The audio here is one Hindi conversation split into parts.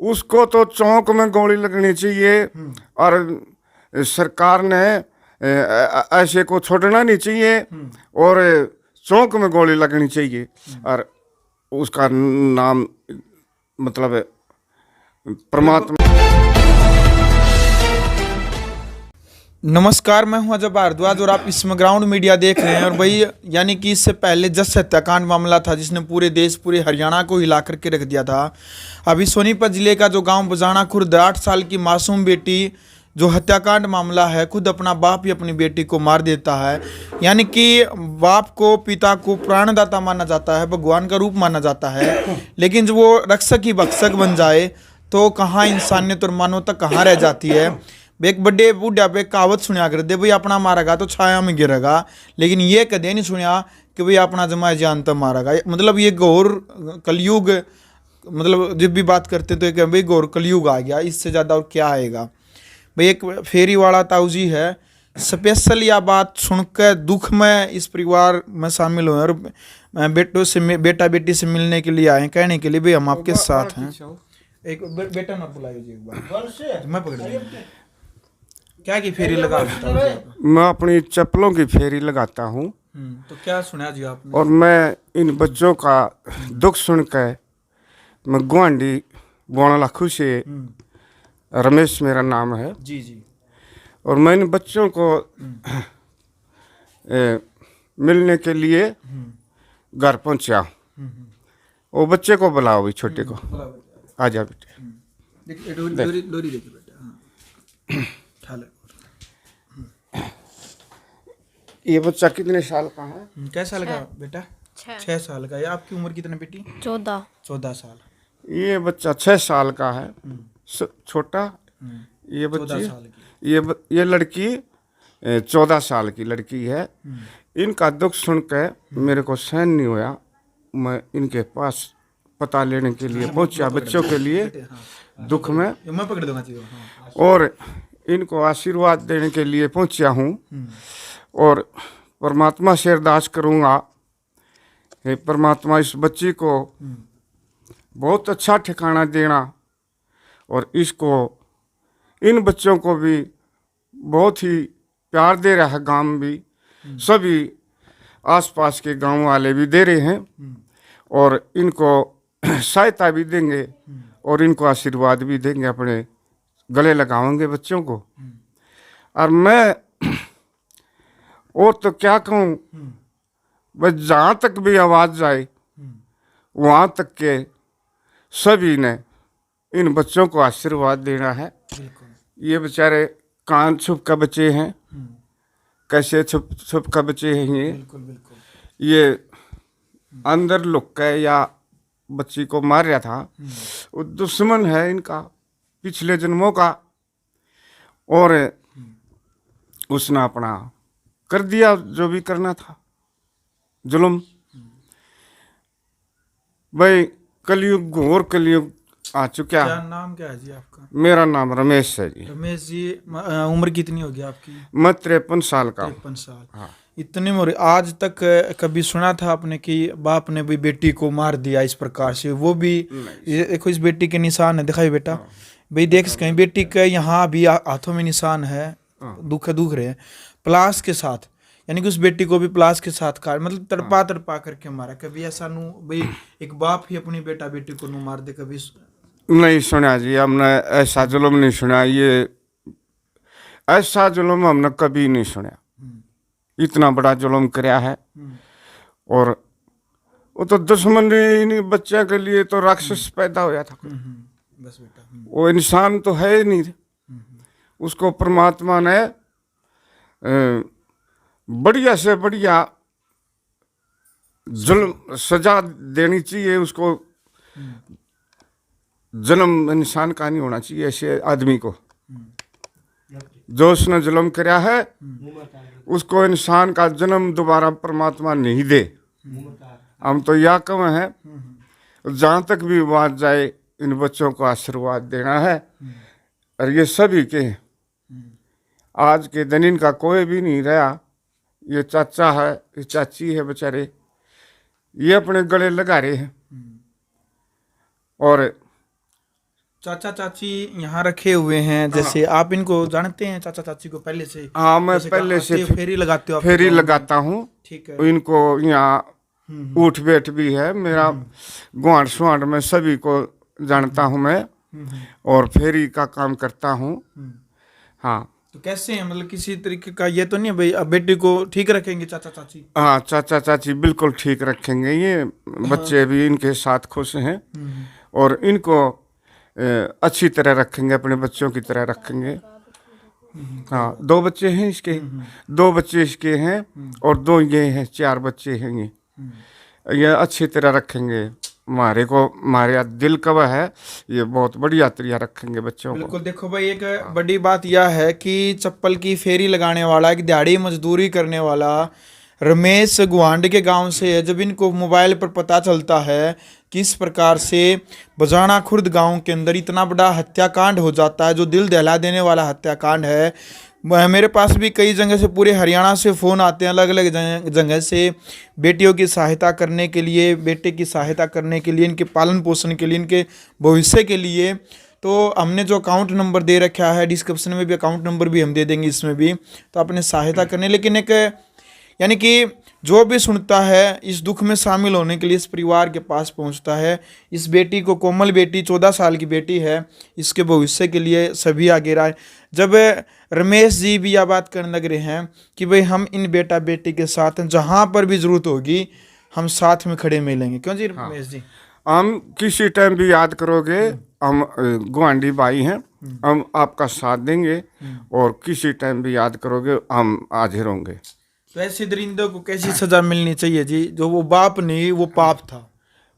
उसको तो चौक में गोली लगनी चाहिए और सरकार ने ऐसे को छोड़ना नहीं चाहिए और चौक में गोली लगनी चाहिए और उसका नाम मतलब परमात्मा। नमस्कार, मैं हूं अजय भारद्वाज और आप इसमें ग्राउंड मीडिया देख रहे हैं। और भाई यानी कि इससे पहले जस हत्याकांड मामला था जिसने पूरे देश पूरे हरियाणा को हिला करके रख दिया था। अभी सोनीपत जिले का जो गांव बजाना खुर्द 8 साल की मासूम बेटी जो हत्याकांड मामला है, खुद अपना बाप ही अपनी बेटी को मार देता है। यानी कि बाप को, पिता को प्राणदाता माना जाता है, भगवान का रूप माना जाता है, लेकिन जब वो रक्षक ही भक्षक बन जाए तो कहाँ इंसानियत और मानवता कहाँ रह जाती है। एक बड़े बूढ़ा पे कहावत सुनिया कर दे, भाई अपना मारेगा तो छाया में गिरेगा, लेकिन ये कदे नहीं सुनिया कि भाई अपना जमाए जान तब मारेगा। मतलब ये घोर कलयुग, मतलब जब भी बात करते तो एक भाई घोर कलयुग आ गया, इससे ज़्यादा और क्या आएगा। भाई एक फेरी वाला ताऊजी है, स्पेशल यह बात सुनकर दुख में इस परिवार में शामिल हुए और बेटा बेटी से मिलने के लिए आए, कहने के लिए भाई हम आपके साथ हैं। एक बेटा ना बुलाइए जी, एक बार मैं पकड़ क्या की फेरी लगा। मैं अपनी चप्पलों की फेरी लगाता हूँ। तो क्या सुना जी आपने? और मैं इन बच्चों का दुख सुनकर मैं गुआंडी बोना लाखू से, रमेश मेरा नाम है जी जी, और मैं इन बच्चों को मिलने के लिए घर पहुंचा। वो बच्चे को बुलाओ, भी छोटे को आ जा बेटे। डोरी देखिए बेटा, ये बच्चा कितने साल का है? कैसा साल का बेटा? 6 साल का। या आपकी उम्र कितनी बेटी? 14 साल। ये बच्चा 6 साल का है, छोटा। ये बच्ची, ये लड़की 14 साल की लड़की है। इनका दुख सुनकर मेरे को सहन नहीं हुआ, मैं इनके पास पता लेने के लिए पहुंचा, बच्चों के लिए दुख में, मैं पकड़ दूंगा जी, और इनको आशीर्वाद देने के लिए पहुंचा हूँ। और परमात्मा से अरदास करूँगा, हे परमात्मा इस बच्ची को बहुत अच्छा ठिकाना देना और इसको, इन बच्चों को भी बहुत ही प्यार दे रहा है गांव भी, सभी आसपास के गांव वाले भी दे रहे हैं और इनको सहायता भी देंगे और इनको आशीर्वाद भी देंगे, अपने गले लगाएंगे बच्चों को। और मैं और तो क्या कहूँ, बस जहाँ तक भी आवाज़ जाए वहाँ तक के सभी ने इन बच्चों को आशीर्वाद देना है। ये बेचारे कान छुप का बच्चे हैं, कैसे छुप छुप का बच्चे हैं ये अंदर लुक के या बच्ची को मार रहा था, वो दुश्मन है इनका पिछले जन्मों का, और उसने अपना कर दिया जो भी करना था, जुल्म। भाई कलयुग, घोर कलयुग आ चुका है। क्या नाम क्या है जी आपका? मेरा नाम रमेश है जी। रमेश जी, उम्र कितनी होगी आपकी? मैं 53 साल का। 53 साल। हाँ। इतनी उम्र, आज तक कभी सुना था आपने कि बाप ने भी बेटी को मार दिया इस प्रकार से? वो भी देखो, इस बेटी के निशान है, दिखाई बेटा। भाई देख सकें बेटी के यहाँ भी हाथों में निशान है, दुख रहे हैं प्लास के साथ, यानी कि उस बेटी को भी प्लास के साथ काट, मतलब तड़पा करके मारा। कभी ऐसा नू भाई एक बाप ही अपनी बेटा बेटी को नू मार दे? कभी नहीं सुना जी, हमने ऐसा जुल्म नहीं सुना। ये ऐसा जुल्म हमने कभी नहीं सुना, इतना बड़ा जुल्म कराया है। और वो तो दुश्मन इन बच्चे के लिए तो राक्षस पैदा होया था, बस बेटा, वो इंसान तो है ही नहीं। उसको परमात्मा ने बढ़िया से बढ़िया जुल्म सजा देनी चाहिए उसको। जन्म इंसान का नहीं होना चाहिए ऐसे आदमी को, जो उसने जुल्म कराया है उसको इंसान का जन्म दोबारा परमात्मा नहीं दे। हम तो यह कम है, जहाँ तक भी बात जाए इन बच्चों को आशीर्वाद देना है। और ये सभी के आज के दिन इनका कोई भी नहीं रहा, ये चाचा है, ये चाची है, बेचारे ये अपने गले लगा रहे हैं। और चाचा चाची यहाँ रखे हुए हैं, जैसे आप इनको जानते हैं चाचा चाची को पहले से? हाँ, मैं जैसे पहले से फेरी लगाते हो आप? फेरी लगाता हूँ। ठीक है। इनको यहाँ उठ बैठ भी है, मेरा गुआंढ सुआंढ में सभी को जानता हूँ मैं, और फेरी का काम करता हूँ। हाँ। तो कैसे हैं, मतलब किसी तरीके का ये तो नहीं है भाई अब बेटी को ठीक रखेंगे चाचा चाची? हाँ, चाचा चाची बिल्कुल ठीक रखेंगे, ये बच्चे भी इनके साथ खुश हैं, और इनको अच्छी तरह रखेंगे, अपने बच्चों की तरह रखेंगे। हाँ, 2 बच्चे हैं इसके, 2 बच्चे इसके हैं, और 2 ये हैं, 4 बच्चे हैं ये अच्छी तरह रखेंगे। हमारे दिल कवा है, ये बहुत बढ़िया तरह रखेंगे बच्चों को। बिल्कुल। देखो भाई, एक बड़ी बात यह है कि चप्पल की फेरी लगाने वाला, एक दिहाड़ी मजदूरी करने वाला रमेश गुआंड के गांव से है। जब इनको मोबाइल पर पता चलता है कि इस प्रकार से बजाना खुर्द गांव के अंदर इतना बड़ा हत्याकांड हो जाता है, जो दिल दहला देने वाला हत्याकांड है। मेरे पास भी कई जगह से, पूरे हरियाणा से फ़ोन आते हैं, अलग अलग जगह से, बेटियों की सहायता करने के लिए, बेटे की सहायता करने के लिए, इनके पालन पोषण के लिए, इनके भविष्य के लिए। तो हमने जो अकाउंट नंबर दे रखा है, डिस्क्रिप्शन में भी अकाउंट नंबर भी हम दे देंगे इसमें भी, तो आपने सहायता करने। लेकिन एक यानी कि जो भी सुनता है इस दुख में शामिल होने के लिए इस परिवार के पास पहुंचता है। इस बेटी को, कोमल बेटी 14 साल की बेटी है, इसके भविष्य के लिए सभी आगे रहे। जब रमेश जी भी यह बात करने लग रहे हैं कि भाई हम इन बेटा बेटी के साथ जहाँ पर भी जरूरत होगी हम साथ में खड़े मिलेंगे। क्यों जी रमेश जी? हम किसी टाइम भी याद करोगे, हम गुआंढी भाई हैं, हम आपका साथ देंगे, और किसी टाइम भी याद करोगे हम हाजिर होंगे। तो ऐसे दरिंदों को कैसी सजा मिलनी चाहिए जी? जो वो बाप नहीं, वो पाप था,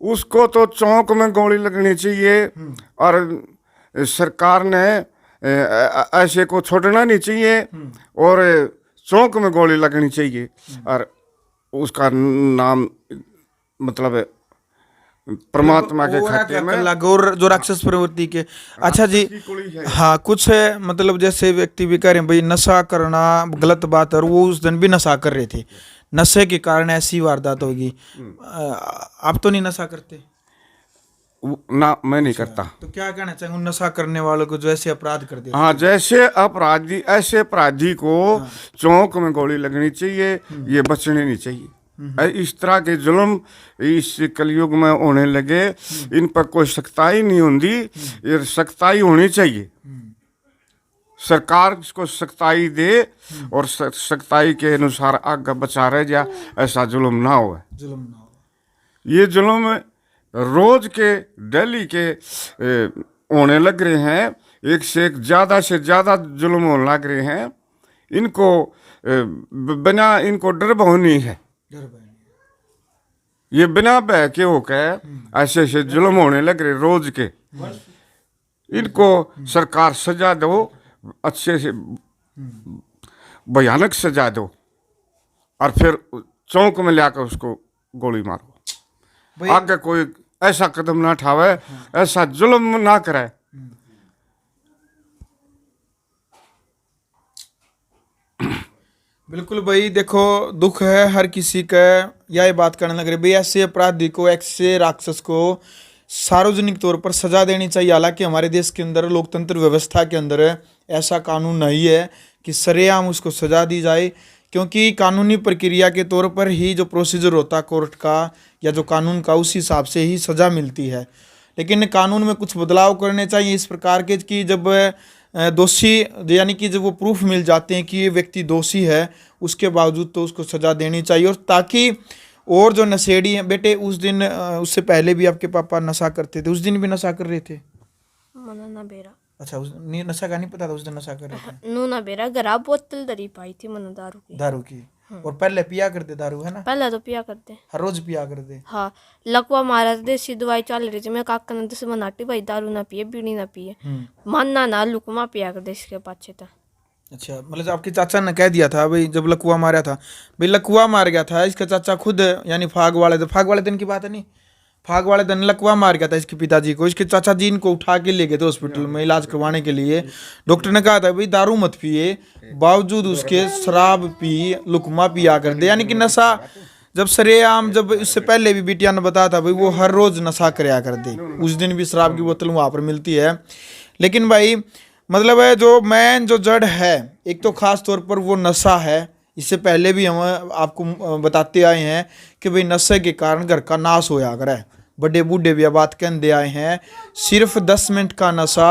उसको तो चौक में गोली लगनी चाहिए, और सरकार ने ऐसे को छोड़ना नहीं चाहिए, और चौक में गोली लगनी चाहिए, और उसका नाम मतलब परमात्मा के खाते में लागोर जो राक्षस प्रवृत्ति के। अच्छा जी, हाँ, कुछ है मतलब जैसे व्यक्ति भी कह रहे हैं भाई नशा करना गलत बात है, और वो उस दिन भी नशा कर रहे थे, नशे के कारण ऐसी वारदात होगी। आप तो नहीं नशा करते ना? मैं नहीं करता। तो क्या कहना चाहेंगे उन नशा करने वालों को जो ऐसे अपराध कर देते? हाँ, जैसे अपराधी, ऐसे अपराधी को चौक में गोली लगनी चाहिए, ये बचने नहीं चाहिए। इस तरह के जुल्म इस कलयुग में होने लगे, इन पर कोई सख्ताई नहीं होती, ये सख्ताई होनी चाहिए। सरकार इसको सख्ताई दे, और सख्ताई के अनुसार आगे बचा रह जा, ऐसा जुल्म ना हो। ये जुल्म रोज के, डेली के होने लग रहे हैं, एक से एक ज़्यादा से ज़्यादा जुल्म होने लग रहे हैं। इनको बिना इनको डर भय नहीं है, ये बिना भय के हो के ऐसे ऐसे जुल्म होने लग रहे रोज के। इनको सरकार सजा दो, अच्छे से भयानक सजा दो, और फिर चौक में लाकर उसको गोली मारो। आगे कोई ऐसा कदम ना उठावे, ऐसा जुल्म ना करे। बिल्कुल भाई, देखो दुख है हर किसी का, यह बात करने लग रहे भाई ऐसे अपराधी को, ऐसे राक्षस को सार्वजनिक तौर पर सजा देनी चाहिए। हालांकि हमारे देश के अंदर लोकतंत्र व्यवस्था के अंदर ऐसा कानून नहीं है कि सरेआम उसको सजा दी जाए, क्योंकि कानूनी प्रक्रिया के तौर पर ही जो प्रोसीजर होता कोर्ट का या जो कानून का, उस हिसाब से ही सजा मिलती है। लेकिन कानून में कुछ बदलाव करने चाहिए इस प्रकार के कि जब दोषी, यानी कि जब वो प्रूफ मिल जाते हैं कि ये व्यक्ति दोषी है, उसके बावजूद तो उसको सजा देनी चाहिए। और ताकि और जो नशेड़ी हैं, बेटे उस दिन उससे पहले भी आपके पापा नशा करते थे, उस दिन भी नशा कर रहे थे? ना बेरा। अच्छा, उस नशा का नहीं पता था उस दिन नशा कर रहे थे? नू ना बेरा गरा बोतल दरी पाई थी मन दारू की। दारू की? और पहले पिया करते दारू, है ना? पहले तो पिया करते, हर रोज पिया करते? हाँ, लकवा मारा देसी दवाई चल रही थी। मैं काका ने दस मनाटी भाई दारू ना पिए, बीड़ी ना पिए, मानना ना लुकमा पिया कर दे इसके पाछे था। अच्छा, मतलब आपके चाचा ने कह दिया था भाई, जब लकुआ मारा था भाई, लकुआ मार गया था इसका चाचा खुद, यानी फाग वाले दिन की बात है, नहीं फाग वाले दिन लकुआ मार गया था इसके पिताजी को। इसके चाचा जी इनको उठा के ले गए थे हॉस्पिटल में इलाज करवाने के लिए। डॉक्टर ने कहा था भाई दारू मत पिए, बावजूद उसके शराब पी, लुकमा पिया कर दे, यानी कि नशा जब सरेआम, जब इससे पहले भी बिटिया ने बताया था भाई वो हर रोज नशा करया कर दे, उस दिन भी शराब की बोतल वहां पर मिलती है। लेकिन भाई मतलब है जो मेन जो जड़ है, एक तो खास तौर पर वो नशा है। इससे पहले भी हम आपको बताते आए हैं कि भाई नशे के कारण घर का नाश होया करे। बड़े बूढ़े भी बात कहते आए हैं, सिर्फ 10 मिनट का नशा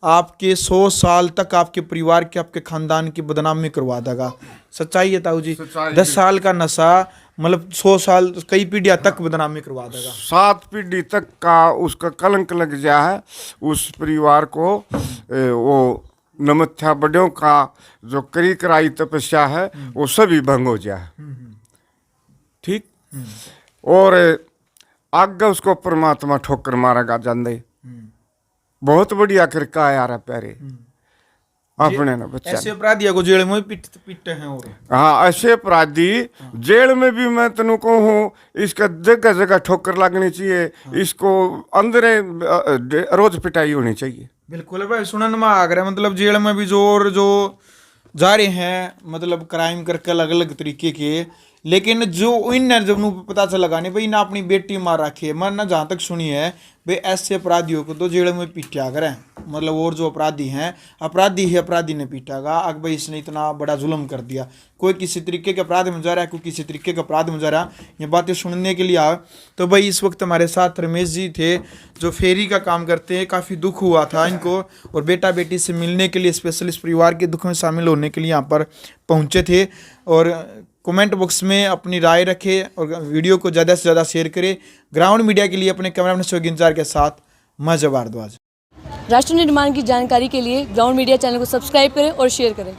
आपके 100 साल तक आपके परिवार के, आपके खानदान की बदनामी करवा देगा। सच्चाई है ताऊ जी? 10 साल का नशा मतलब 100 साल, कई पीढ़ियां तक बदनामी करवा देगा। 7 पीढ़ी तक का उसका कलंक लग गया है उस परिवार को। वो नमथ्या बड़ों का जो करी कराई तपस्या है वो सभी भंग हो जाए। ठीक। और आगे उसको परमात्मा ठोकर मारेगा जाने। बहुत बढ़िया करका है यार प्यारे अपने ना बच्चा। ऐसे अपराधियों को जेल में पीटते हैं। और हाँ, ऐसे अपराधी जेल में भी मैं तेन कहूँ इसका जगह जगह ठोकर लगनी चाहिए। इसको अंदर रोज पिटाई होनी चाहिए। बिल्कुल भाई, सुनने में आ रहा है मतलब जेल में भी जोर जो जा रहे हैं, मतलब क्राइम करके अलग अलग तरीके के। लेकिन जो इन जब पता चल लगा नहीं भाई ना अपनी बेटी मार रखी है, मैंने जहाँ तक सुनी है भाई ऐसे अपराधियों को तो जेल में पीटा करें। मतलब और जो अपराधी हैं, अपराधी ही अपराधी ने पीटागा। अब भाई इसने इतना बड़ा जुल्म कर दिया, कोई किसी तरीके के अपराध में जा रहा है, कोई किसी तरीके का अपराध में जा रहा है। ये बातें सुनने के लिए आ तो भाई इस वक्त हमारे साथ रमेश जी थे जो फेरी का काम करते हैं। काफ़ी दुख हुआ था इनको और बेटा बेटी से मिलने के लिए स्पेशल इस परिवार के दुख में शामिल होने के लिए यहाँ पर पहुँचे थे। और कमेंट बॉक्स में अपनी राय रखें और वीडियो को ज़्यादा से ज़्यादा शेयर करें। ग्राउंड मीडिया के लिए अपने कैमरामैन शोगिंजार के साथ मैं जब भारद्वाज। राष्ट्र निर्माण की जानकारी के लिए ग्राउंड मीडिया चैनल को सब्सक्राइब करें और शेयर करें।